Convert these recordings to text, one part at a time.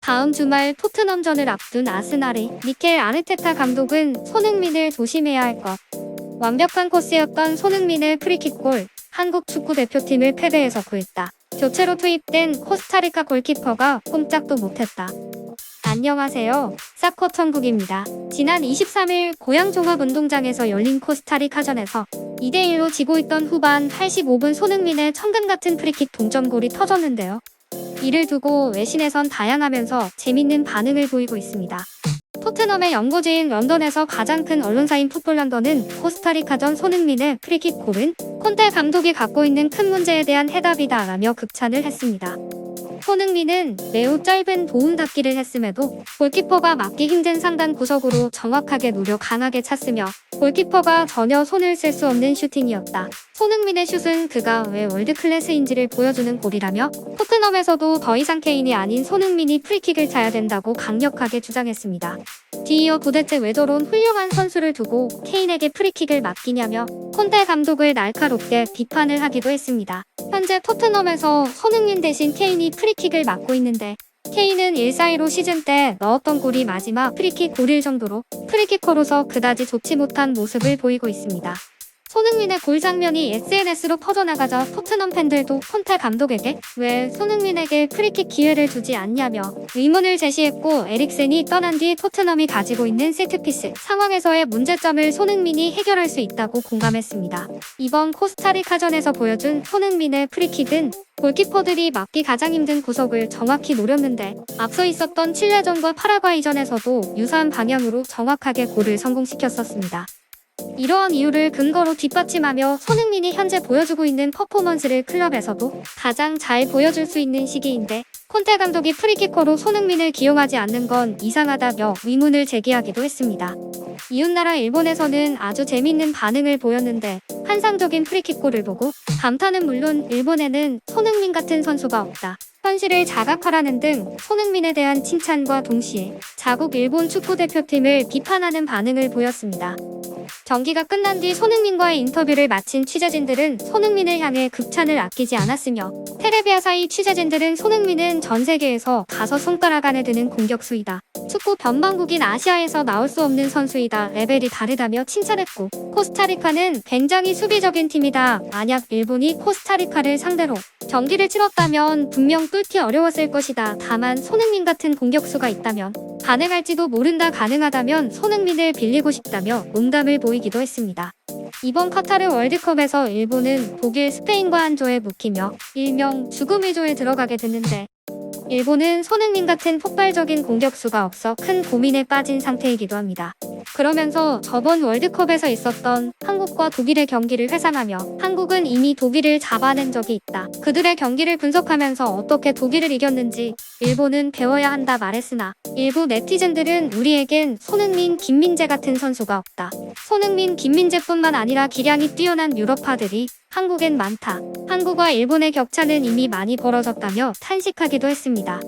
다음 주말 토트넘전을 앞둔 아스날의 미켈 아르테타 감독은 손흥민을 조심해야 할 것. 완벽한 코스였던 손흥민의 프리킥골, 한국 축구대표팀을 패배해서 구했다. 교체로 투입된 코스타리카 골키퍼가 꼼짝도 못했다. 안녕하세요. 사커천국입니다. 지난 23일 고양 종합운동장에서 열린 코스타리카전에서 2대1로 지고 있던 후반 85분 손흥민의 천금같은 프리킥 동점골이 터졌는데요. 이를 두고 외신에선 다양하면서 재밌는 반응을 보이고 있습니다. 토트넘의 연고지인 런던에서 가장 큰 언론사인 풋볼런던은 코스타리카전 손흥민의 프리킥 골은 콘테 감독이 갖고 있는 큰 문제에 대한 해답이다 라며 극찬을 했습니다. 손흥민은 매우 짧은 도움 닫기를 했음에도 골키퍼가 막기 힘든 상단 구석으로 정확하게 노려 강하게 찼으며 골키퍼가 전혀 손을 쓸 수 없는 슈팅이었다. 손흥민의 슛은 그가 왜 월드클래스인지를 보여주는 골이라며 토트넘에서도 더 이상 케인이 아닌 손흥민이 프리킥을 차야 된다고 강력하게 주장했습니다. 뒤이어 도대체 왜 저런 훌륭한 선수를 두고 케인에게 프리킥을 맡기냐며 콘테 감독을 날카롭게 비판을 하기도 했습니다. 현재 토트넘에서 손흥민 대신 케인이 프리킥을 맡고 있는데 케인은 1-4-2로 시즌 때 넣었던 골이 마지막 프리킥 골일 정도로 프리키커로서 그다지 좋지 못한 모습을 보이고 있습니다. 손흥민의 골 장면이 SNS로 퍼져나가자 토트넘 팬들도 콘테 감독에게 왜 손흥민에게 프리킥 기회를 주지 않냐며 의문을 제시했고, 에릭센이 떠난 뒤 토트넘이 가지고 있는 세트피스 상황에서의 문제점을 손흥민이 해결할 수 있다고 공감했습니다. 이번 코스타리카전에서 보여준 손흥민의 프리킥은 골키퍼들이 막기 가장 힘든 구석을 정확히 노렸는데 앞서 있었던 칠레전과 파라과이전에서도 유사한 방향으로 정확하게 골을 성공시켰었습니다. 이러한 이유를 근거로 뒷받침하며 손흥민이 현재 보여주고 있는 퍼포먼스를 클럽에서도 가장 잘 보여줄 수 있는 시기인데 콘테 감독이 프리키커로 손흥민을 기용하지 않는 건 이상하다며 의문을 제기하기도 했습니다. 이웃나라 일본에서는 아주 재밌는 반응을 보였는데 환상적인 프리킥골을 보고 감탄은 물론 일본에는 손흥민 같은 선수가 없다, 현실을 자각하라는 등 손흥민에 대한 칭찬과 동시에 자국 일본 축구대표팀을 비판하는 반응을 보였습니다. 경기가 끝난 뒤 손흥민과의 인터뷰를 마친 취재진들은 손흥민을 향해 극찬을 아끼지 않았으며 테레비아사의 취재진들은 손흥민은 전 세계에서 5손가락 안에 드는 공격수이다, 축구 변방국인 아시아에서 나올 수 없는 선수이다, 레벨이 다르다며 칭찬했고, 코스타리카는 굉장히 수비적인 팀이다, 만약 일본이 코스타리카를 상대로 경기를 치렀다면 분명 뚫기 어려웠을 것이다, 다만 손흥민 같은 공격수가 있다면 가능할지도 모른다, 가능하다면 손흥민을 빌리고 싶다며 농담을 보이기도 했습니다. 이번 카타르 월드컵에서 일본은 독일, 스페인과 한 조에 묶이며 일명 죽음의 조에 들어가게 됐는데 일본은 손흥민 같은 폭발적인 공격수가 없어 큰 고민에 빠진 상태이기도 합니다. 그러면서 저번 월드컵에서 있었던 한국과 독일의 경기를 회상하며 한국은 이미 독일을 잡아낸 적이 있다, 그들의 경기를 분석하면서 어떻게 독일을 이겼는지 일본은 배워야 한다 말했으나 일부 네티즌들은 우리에겐 손흥민, 김민재 같은 선수가 없다, 손흥민, 김민재뿐만 아니라 기량이 뛰어난 유럽파들이 한국엔 많다, 한국과 일본의 격차는 이미 많이 벌어졌다며 탄식하기도 했습니다.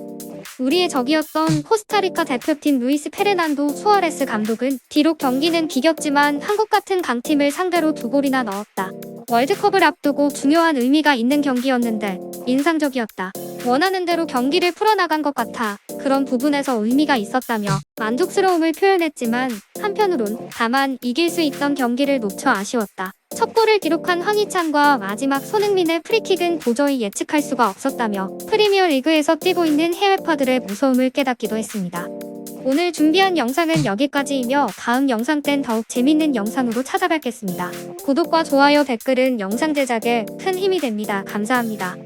우리의 적이었던 코스타리카 대표팀 루이스 페르난도 수아레스 감독은 비록 경기는 비겼지만 한국 같은 강팀을 상대로 2골이나 넣었다, 월드컵을 앞두고 중요한 의미가 있는 경기였는데 인상적이었다, 원하는 대로 경기를 풀어나간 것 같아 그런 부분에서 의미가 있었다며 만족스러움을 표현했지만 한편으론 다만 이길 수 있던 경기를 놓쳐 아쉬웠다, 첫 골을 기록한 황희찬과 마지막 손흥민의 프리킥은 도저히 예측할 수가 없었다며 프리미어 리그에서 뛰고 있는 해외파들의 무서움을 깨닫기도 했습니다. 오늘 준비한 영상은 여기까지이며 다음 영상 땐 더욱 재밌는 영상으로 찾아뵙겠습니다. 구독과 좋아요, 댓글은 영상 제작에 큰 힘이 됩니다. 감사합니다.